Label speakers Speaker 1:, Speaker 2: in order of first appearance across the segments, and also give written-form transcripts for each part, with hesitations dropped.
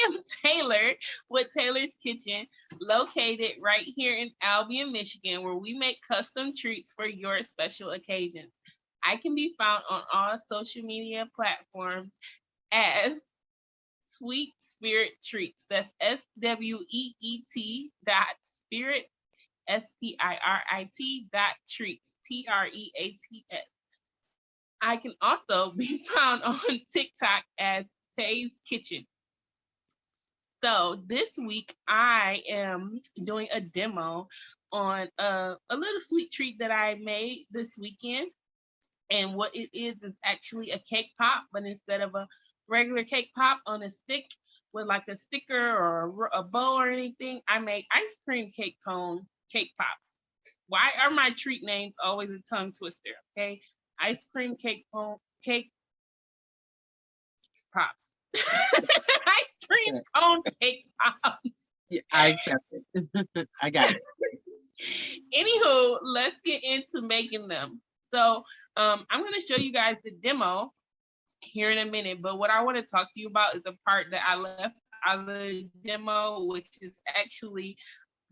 Speaker 1: am Taylor with Taylor's Kitchen, located right here in Albion, Michigan, where we make custom treats for your special occasions. I can be found on all social media platforms as Sweet Spirit Treats. That's SWEET dot spirit, SPIRIT dot treats, TREATS. I can also be found on TikTok as Tay's Kitchen. So this week I am doing a demo on a little sweet treat that I made this weekend. And what it is actually a cake pop, but instead of a regular cake pop on a stick with like a sticker or a bow or anything, I made ice cream cake cone cake pops. Why are my treat names always a tongue twister? Okay, ice cream cake cone cake pops. Ice cream cone cake pops.
Speaker 2: Yeah, I accept it. I got it.
Speaker 1: Anywho, let's get into making them. So I'm going to show you guys the demo here in a minute, but what I want to talk to you about is a part that I left out of the demo, which is actually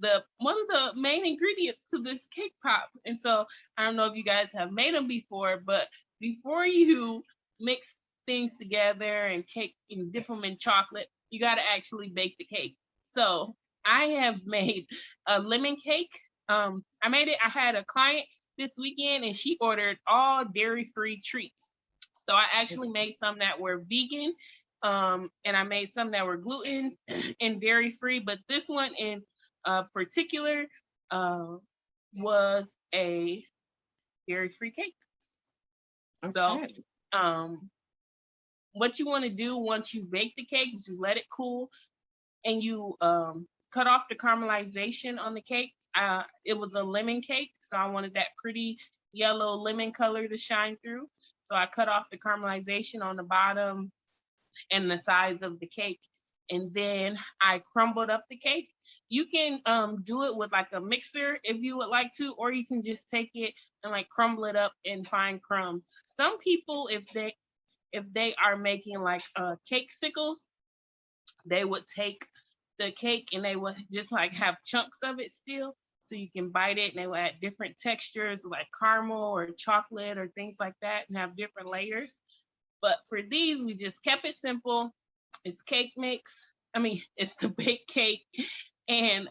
Speaker 1: the one of the main ingredients to this cake pop. And so I don't know if you guys have made them before, but before you mix things together and cake and dip them in chocolate, you got to actually bake the cake. So I have made a lemon cake. I made it. I had a client this weekend and she ordered all dairy-free treats. So I actually made some that were vegan, and I made some that were gluten and dairy-free. But this one in particular was a dairy-free cake.
Speaker 2: Okay.
Speaker 1: So what you want to do once you bake the cake is you let it cool and you cut off the caramelization on the cake. It was a lemon cake, so I wanted that pretty yellow lemon color to shine through. So I cut off the caramelization on the bottom and the sides of the cake. And then I crumbled up the cake. You can do it with like a mixer if you would like to, or you can just take it and like crumble it up in fine crumbs. Some people, if they are making like cake sickles, they would take the cake and they would just like have chunks of it still so you can bite it, and they will add different textures like caramel or chocolate or things like that and have different layers. But for these, we just kept it simple. It's cake mix. It's the baked cake and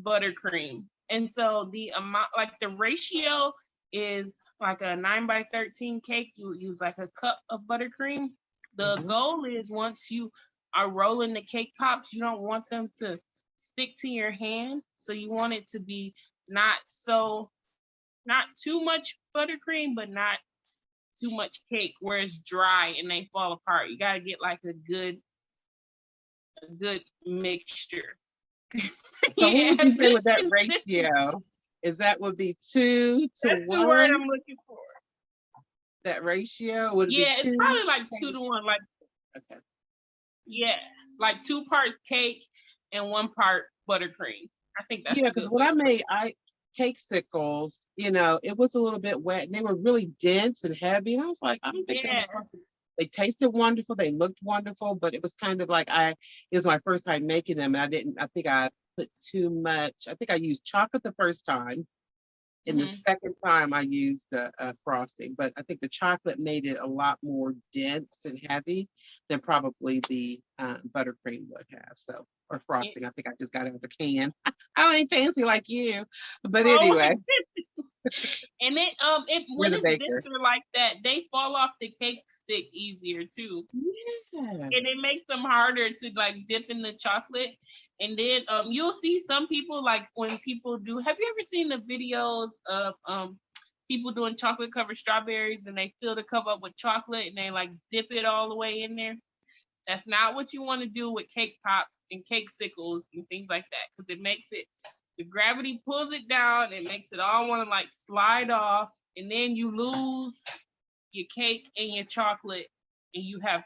Speaker 1: buttercream. And so the amount, like the ratio is like a 9 by 13 cake. You would use like a cup of buttercream. The goal is once you are rolling the cake pops, you don't want them to stick to your hand. So you want it to be not too much buttercream, but not too much cake where it's dry and they fall apart. You gotta get like a good mixture.
Speaker 2: So what would you say with that ratio? Is that would be 2 to
Speaker 1: That's
Speaker 2: 1?
Speaker 1: the word I'm looking for.
Speaker 2: That ratio would be
Speaker 1: it's probably like 2 to 1. Like
Speaker 2: okay.
Speaker 1: Yeah, like 2 parts cake and 1 part buttercream. I think that's
Speaker 2: because when I made cake sickles, it was a little bit wet and they were really dense and heavy. And I was like, I don't think they tasted wonderful. They looked wonderful, but it was kind of like it was my first time making them. And I think I put too much. I think I used chocolate the first time. And the second time I used frosting, but I think the chocolate made it a lot more dense and heavy than probably the buttercream would have. So, or frosting. I think I just got it out of the can. I ain't fancy like you, but anyway.
Speaker 1: And when it's denser like that, they fall off the cake stick easier too.
Speaker 2: Yeah.
Speaker 1: And it makes them harder to like dip in the chocolate. And then you'll see some people, like when people do, have you ever seen the videos of people doing chocolate covered strawberries and they fill the cup up with chocolate and they like dip it all the way in there? That's not what you want to do with cake pops and cake sickles and things like that, because it makes it, the gravity pulls it down, it makes it all want to like slide off, and then you lose your cake and your chocolate and you have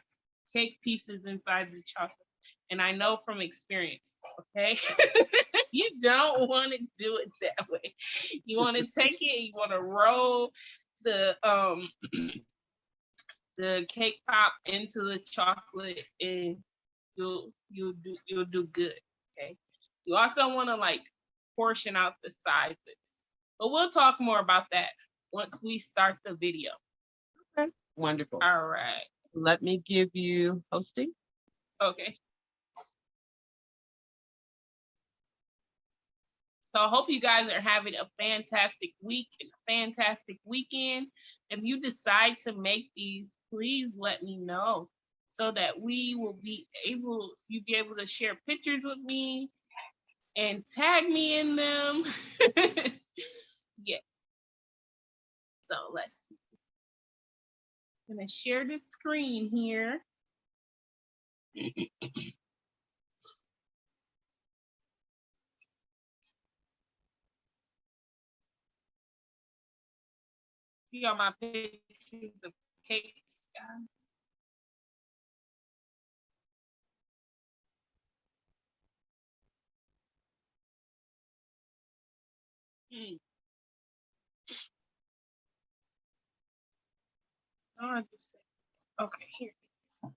Speaker 1: cake pieces inside the chocolate. And I know from experience, okay? You don't want to do it that way. You want to take it, you want to roll the cake pop into the chocolate and you'll do good. Okay. You also want to like portion out the sizes, but we'll talk more about that once we start the video.
Speaker 2: Okay. Wonderful.
Speaker 1: All right.
Speaker 2: Let me give you hosting.
Speaker 1: Okay. So I hope you guys are having a fantastic week and a fantastic weekend. If you decide to make these, please let me know so that we will be able, you be able to share pictures with me and tag me in them. Yeah. So let's see. I'm gonna share this screen here. See all my pictures of cakes, guys. Oh, okay, here it is.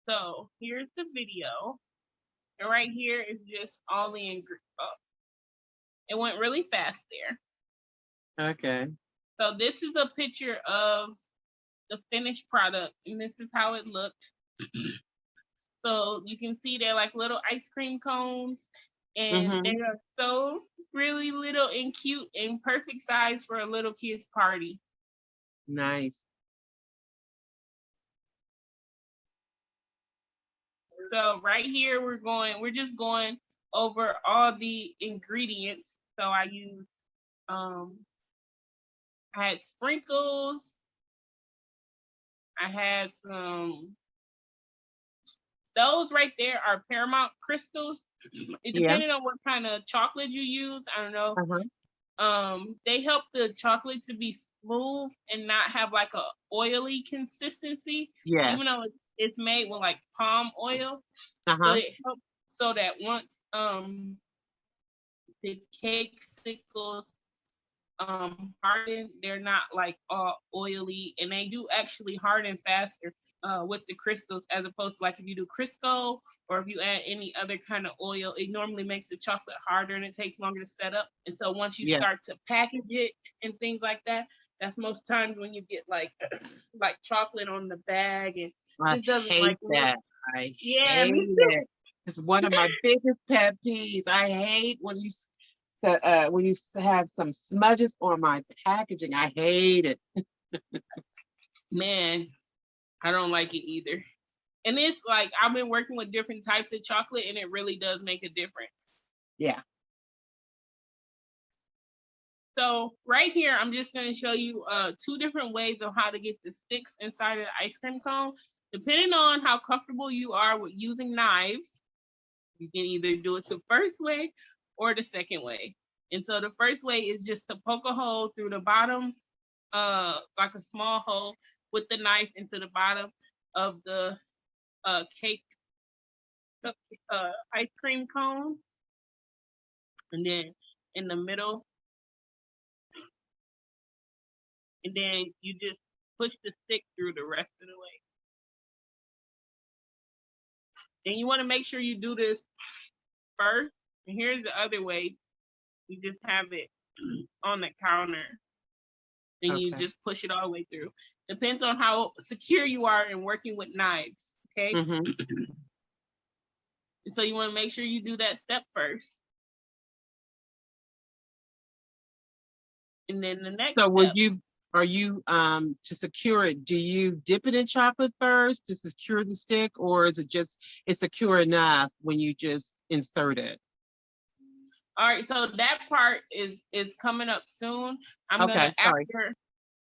Speaker 1: So here's the video. And right here is just all the ingredients. Oh, it went really fast there.
Speaker 2: Okay.
Speaker 1: So this is a picture of the finished product, and this is how it looked. So you can see they're like little ice cream cones, and they are so really little and cute and perfect size for a little kid's party.
Speaker 2: Nice.
Speaker 1: So right here, we're just going over all the ingredients. So I used, I had sprinkles. I had those right there are Paramount crystals. It depending on what kind of chocolate you use. I don't know. They help the chocolate to be smooth and not have like a oily consistency.
Speaker 2: Yeah.
Speaker 1: Even though it's made with like palm oil. But it helps so that once the cake sickles harden, they're not like all oily, and they do actually harden faster with the crystals, as opposed to like if you do Crisco or if you add any other kind of oil, it normally makes the chocolate harder and it takes longer to set up. And so once you start to package it and things like that, that's most times when you get like like chocolate on the bag, and
Speaker 2: I
Speaker 1: doesn't
Speaker 2: hate
Speaker 1: like
Speaker 2: that. I
Speaker 1: yeah,
Speaker 2: hate
Speaker 1: me too.
Speaker 2: it. It's one of my biggest pet peeves. I hate when you have some smudges on my packaging. I hate it.
Speaker 1: Man, I don't like it either. And it's like I've been working with different types of chocolate, and it really does make a difference.
Speaker 2: Yeah.
Speaker 1: So right here, I'm just going to show you 2 different ways of how to get the sticks inside of the ice cream cone. Depending on how comfortable you are with using knives, you can either do it the first way or the second way. And so the first way is just to poke a hole through the bottom, like a small hole with the knife into the bottom of the cake ice cream cone. And then in the middle, and then you just push the stick through the rest of the way. And you want to make sure you do this first. And here's the other way. You just have it on the counter. And you just push it all the way through. Depends on how secure you are in working with knives. Okay. And so you want to make sure you do that step first. And then the next
Speaker 2: So
Speaker 1: step.
Speaker 2: are you to secure it, do you dip it in chocolate first to secure the stick, or is it just it's secure enough when you just insert it?
Speaker 1: All right, so that part is coming up soon. I'm gonna after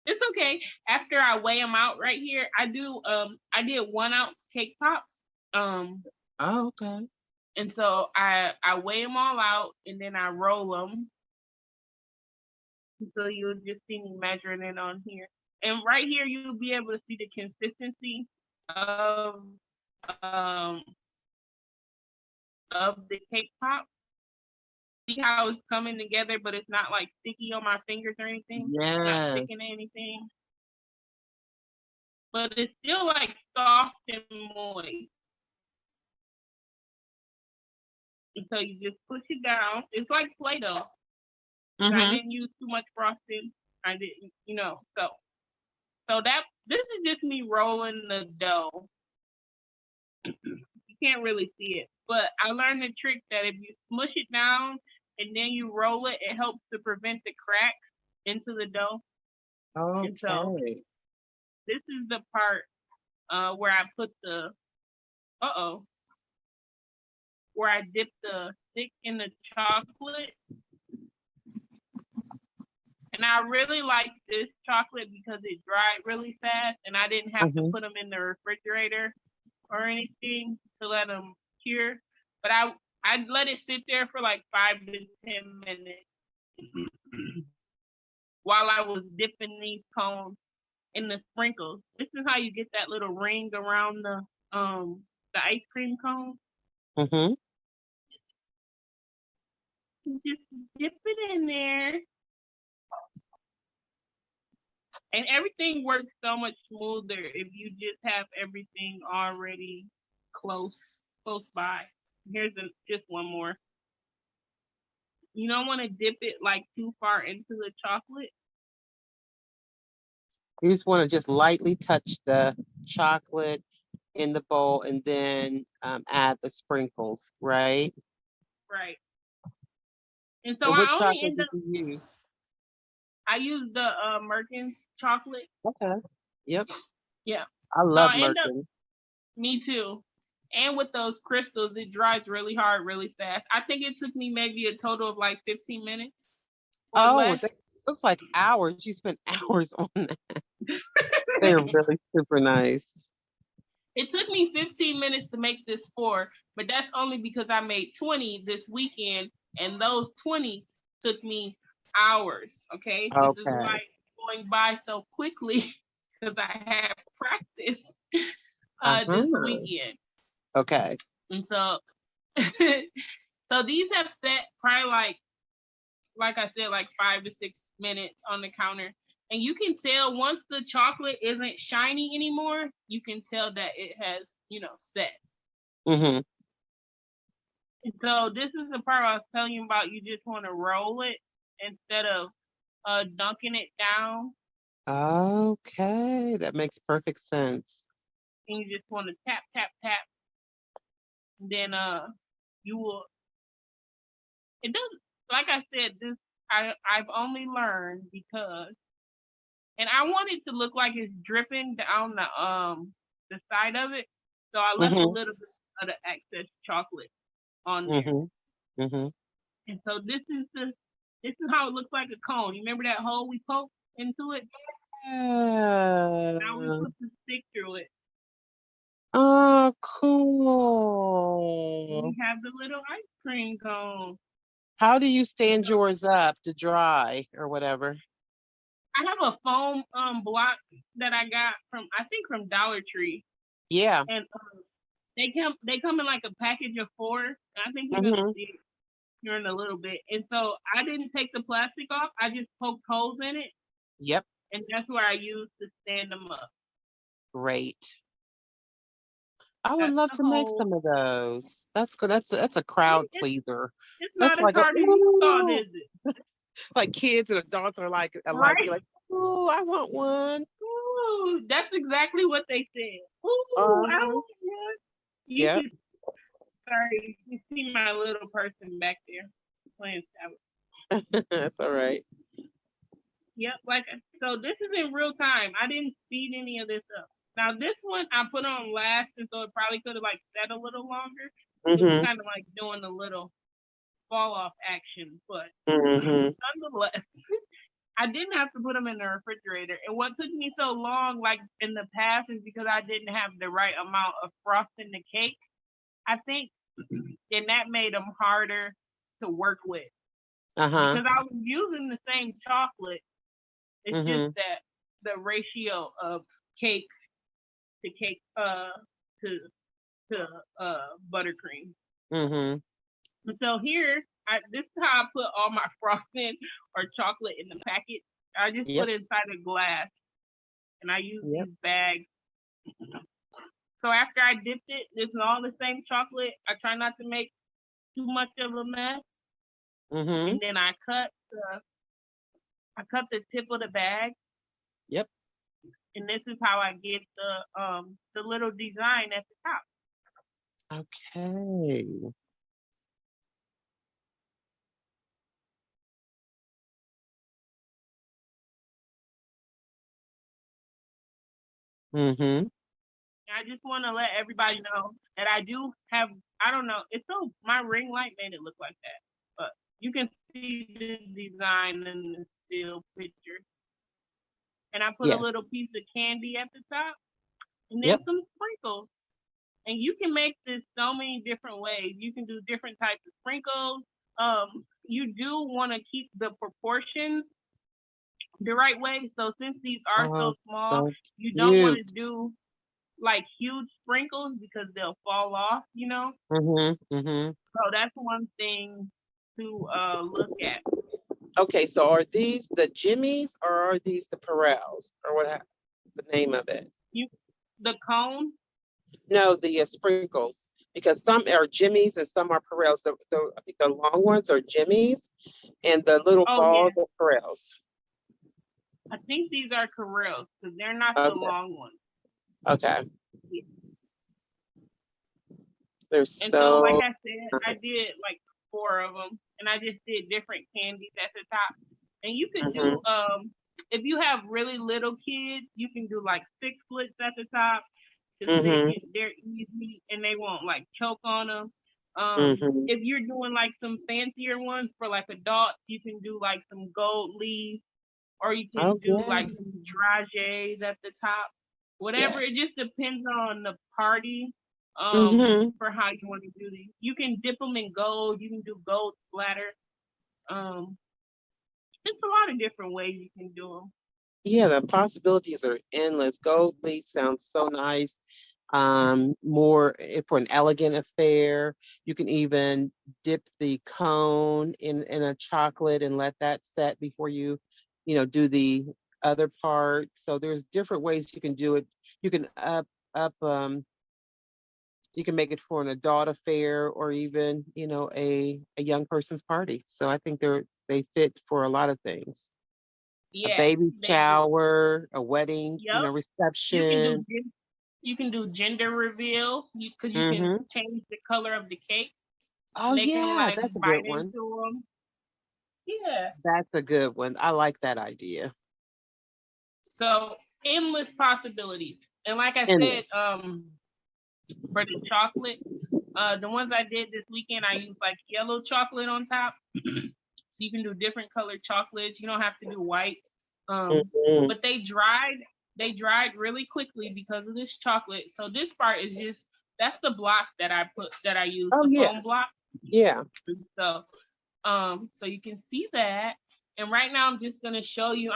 Speaker 1: it's okay. After I weigh them out right here, I did 1 ounce cake pops.
Speaker 2: Oh, okay.
Speaker 1: And so I weigh them all out and then I roll them. So you'll just see me measuring it on here. And right here, you'll be able to see the consistency of the cake pop. See how it's coming together, but it's not like sticky on my fingers or anything.
Speaker 2: Yeah.
Speaker 1: Not sticking to anything. but it's still like soft and moist. And so you just push it down. It's like Play-Doh. I didn't use too much frosting. I didn't, so this is just me rolling the dough. You can't really see it, but I learned the trick that if you smush it down and then you roll it, it helps to prevent the cracks into the dough.
Speaker 2: Okay.
Speaker 1: And so this is the part where I put where I dip the stick in the chocolate. And I really like this chocolate because it dried really fast and I didn't have to put them in the refrigerator or anything to let them cure. But I'd let it sit there for like 5 to 10 minutes while I was dipping these cones in the sprinkles. This is how you get that little ring around the ice cream cone. Just dip it in there. And everything works so much smoother if you just have everything already close by. Here's just one more. You don't want to dip it like too far into the chocolate.
Speaker 2: You just want to just lightly touch the chocolate in the bowl and then add the sprinkles, right?
Speaker 1: Right. And so
Speaker 2: what
Speaker 1: I only
Speaker 2: chocolate
Speaker 1: end
Speaker 2: did
Speaker 1: up,
Speaker 2: you use?
Speaker 1: I use the Merkin's chocolate.
Speaker 2: Okay. Yep.
Speaker 1: Yeah.
Speaker 2: I
Speaker 1: So
Speaker 2: love
Speaker 1: I end up,
Speaker 2: Merkin.
Speaker 1: me too. And with those crystals, it dries really hard, really fast. I think it took me maybe a total of like 15 minutes or less.
Speaker 2: That looks like hours. You spent hours on that. They're really super nice.
Speaker 1: It took me 15 minutes to make this 4, but that's only because I made 20 this weekend, and those 20 took me hours. Okay. This is why it's going by so quickly because I had practice this weekend.
Speaker 2: Okay.
Speaker 1: And so, so these have set probably like I said, like 5 to 6 minutes on the counter. And you can tell once the chocolate isn't shiny anymore, you can tell that it has, set. And so this is the part I was telling you about. You just want to roll it instead of dunking it down.
Speaker 2: Okay, that makes perfect sense.
Speaker 1: And you just want to tap, tap, tap. And then you will. It doesn't. Like I said, this I've only learned because, and I want it to look like it's dripping down the side of it. So I left a little bit of the excess chocolate on there. And so this is how it looks like a cone. You remember that hole we poked into it?
Speaker 2: Yeah.
Speaker 1: Now we put the stick through it.
Speaker 2: Oh, cool.
Speaker 1: We have the little ice cream cone.
Speaker 2: How do you stand yours up to dry or whatever?
Speaker 1: I have a foam block that I got from Dollar Tree.
Speaker 2: Yeah.
Speaker 1: And they come in like a package of 4. And I think you're gonna see it here in a little bit. And so I didn't take the plastic off. I just poked holes in it.
Speaker 2: Yep.
Speaker 1: And that's where I used to stand them up.
Speaker 2: Great. I would love to make some of those. That's good. That's a crowd pleaser.
Speaker 1: It's
Speaker 2: That's
Speaker 1: not as
Speaker 2: like
Speaker 1: hard as you thought, is it?
Speaker 2: Like kids and adults are like
Speaker 1: Right?
Speaker 2: you're like, ooh, I want one.
Speaker 1: Ooh, that's exactly what they said. Ooh, I want one.
Speaker 2: Yeah.
Speaker 1: Sorry, you see my little person back there playing tablet.
Speaker 2: That's all right.
Speaker 1: Yep, so this is in real time. I didn't speed any of this up. Now this one I put on last, and so it probably could have like set a little longer. It was kind of like doing a little fall off action, but nonetheless, I didn't have to put them in the refrigerator. And what took me so long, like in the past, is because I didn't have the right amount of frost in the cake, I think, and that made them harder to work with. Because I was using the same chocolate. It's just that the ratio of cake to cake to buttercream. And so here, this is how I put all my frosting or chocolate in the packet. I just put it inside a glass, and I use these bags So after I dipped it, it's all the same chocolate. I try not to make too much of a mess, and then I cut the tip of the bag,
Speaker 2: Yep.
Speaker 1: and this is how I get the little design at the top.
Speaker 2: Okay. Mm-hmm.
Speaker 1: I just want to let everybody know that I do have. I don't know. It's so my ring light made it look like that, but you can see the design in the still picture. And I put a
Speaker 2: Yes.
Speaker 1: little piece of candy at the top, and then
Speaker 2: Yep.
Speaker 1: some sprinkles. And you can make this so many different ways. You can do different types of sprinkles. You do want to keep the proportions the right way. So since these are so
Speaker 2: Oh,
Speaker 1: small,
Speaker 2: so
Speaker 1: you don't want to
Speaker 2: cute.
Speaker 1: do like huge sprinkles because they'll fall off, you know.
Speaker 2: Mm-hmm. Mm-hmm.
Speaker 1: So that's one thing to look at.
Speaker 2: Okay, so are these the Jimmies or are these the Perels or the name of it?
Speaker 1: You the cone.
Speaker 2: No, the sprinkles, because some are Jimmies and some are Perels. I think the long ones are Jimmies and the little
Speaker 1: Oh yeah,
Speaker 2: balls are Perels.
Speaker 1: I think these are Corels because they're not the
Speaker 2: Okay.
Speaker 1: long ones.
Speaker 2: Okay.
Speaker 1: Yeah.
Speaker 2: They're
Speaker 1: And so, like
Speaker 2: so
Speaker 1: I said, I did like 4 of them, and I just did different candies at the top. And you could
Speaker 2: mhm,
Speaker 1: do if you have really little kids, you can do like 6 slits at the top because
Speaker 2: mhm,
Speaker 1: they're easy and they won't like choke on them.
Speaker 2: mhm.
Speaker 1: If you're doing like some fancier ones for like adults, you can do like some gold leaf, or you can
Speaker 2: Oh
Speaker 1: do like
Speaker 2: yes.
Speaker 1: some dragees at the top. Whatever, it
Speaker 2: Yes.
Speaker 1: just depends on the party
Speaker 2: Mhm.
Speaker 1: for how you want to do these. You can dip them in gold, you can do gold splatter. Um, it's a lot of different ways you can do them.
Speaker 2: Yeah, the possibilities are endless. Gold leaf sounds so nice. More for an elegant affair. You can even dip the cone in a chocolate and let that set before do the other part. So there's different ways you can do it. You can up you can make it for an adult affair or even, a young person's party. So I think they fit for a lot of things. A
Speaker 1: Yeah,
Speaker 2: baby
Speaker 1: they do.
Speaker 2: shower, a wedding,
Speaker 1: Yep. You can do
Speaker 2: reception.
Speaker 1: you can do gender reveal because you can
Speaker 2: Hmm.
Speaker 1: change the color of the cake
Speaker 2: Oh
Speaker 1: and they can
Speaker 2: yeah,
Speaker 1: like
Speaker 2: that's a good
Speaker 1: bite
Speaker 2: one.
Speaker 1: into them. Yeah.
Speaker 2: That's a good one. I like that idea.
Speaker 1: So endless possibilities. And like I
Speaker 2: Endless.
Speaker 1: said, for the chocolate, the ones I did this weekend, I used like yellow chocolate on top. So you can do different colored chocolates. You don't have to do white.
Speaker 2: Hmm.
Speaker 1: But they dried really quickly because of this chocolate. So this part is just that's the block that I used,
Speaker 2: Oh
Speaker 1: the
Speaker 2: yeah,
Speaker 1: foam block.
Speaker 2: yeah.
Speaker 1: So you can see that. And right now I'm just gonna show you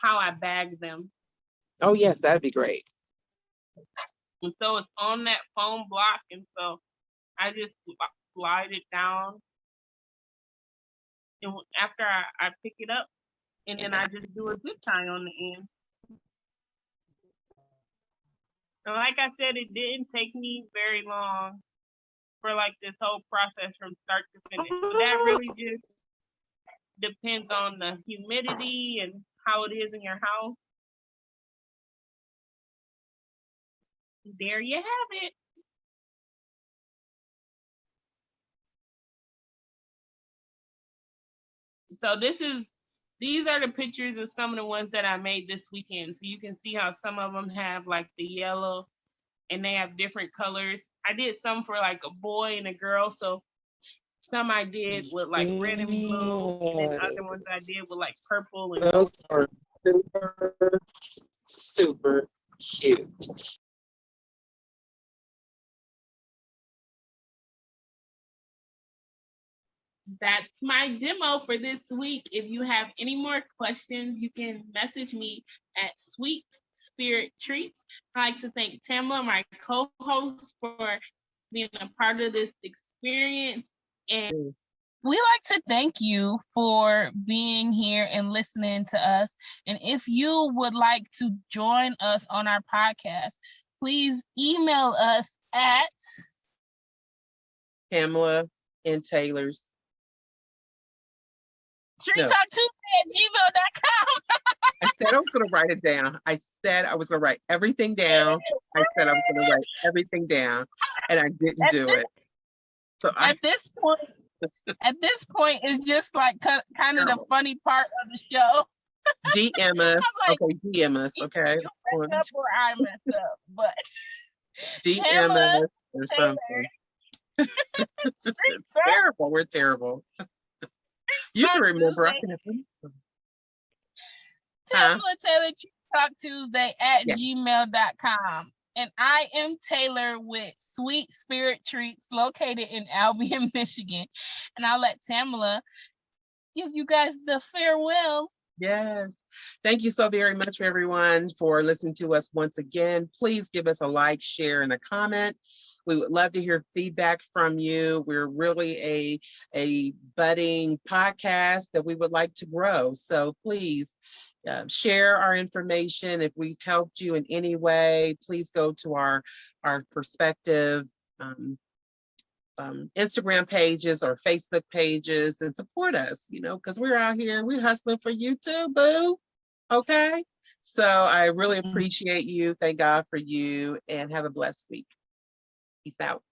Speaker 1: how I bag them.
Speaker 2: Oh yes, that'd be great.
Speaker 1: And so it's on that foam block, and so I just slide it down, and after I pick it up, and then I just do a zip tie on the end. And like I said, it didn't take me very long for like this whole process from start to finish. So that really just depends on the humidity and how it is in your house. There you have it. So these are the pictures of some of the ones that I made this weekend. So you can see how some of them have like the yellow and they have different colors. I did some for like a boy and a girl. So some I did with like red and blue, and then
Speaker 2: Yeah,
Speaker 1: other ones I did with like purple and gold.
Speaker 2: those are super, super cute.
Speaker 1: That's my demo for this week. If you have any more questions, you can message me at Sweet Spirit Treats. I'd like to thank Tamela, my co-host, for being a part of this experience. And we like to thank you for being here and listening to us. And if you would like to join us on our podcast, please email us at
Speaker 2: Tamela and Taylor's. No.
Speaker 1: treetalktuesday@gmail.com.
Speaker 2: I said I was going to write it down. I said I was going to write everything down. I said I was going to write everything down, and I didn't do it. So
Speaker 1: at this point, it's just like kind of the funny part of the show.
Speaker 2: DM us.
Speaker 1: Like,
Speaker 2: okay, DM us. Okay.
Speaker 1: Up where I messed up, but
Speaker 2: DM
Speaker 1: Tamela,
Speaker 2: us or something. It's terrible. We're terrible. You can remember. I can
Speaker 1: Tamela Taylor Talk Tuesday at gmail.com. And I am Taylor with Sweet Spirit Treats located in Albion, Michigan. And I'll let Tamela give you guys the farewell.
Speaker 2: Yes. Thank you so very much for everyone for listening to us once again. Please give us a like, share, and a comment. We would love to hear feedback from you. We're really a budding podcast that we would like to grow. So please share our information. If we've helped you in any way, please go to our perspective Instagram pages or Facebook pages and support us, because we're out here, we're hustling for you too, boo. Okay. So I really appreciate you. Thank God for you, and have a blessed week. Peace out.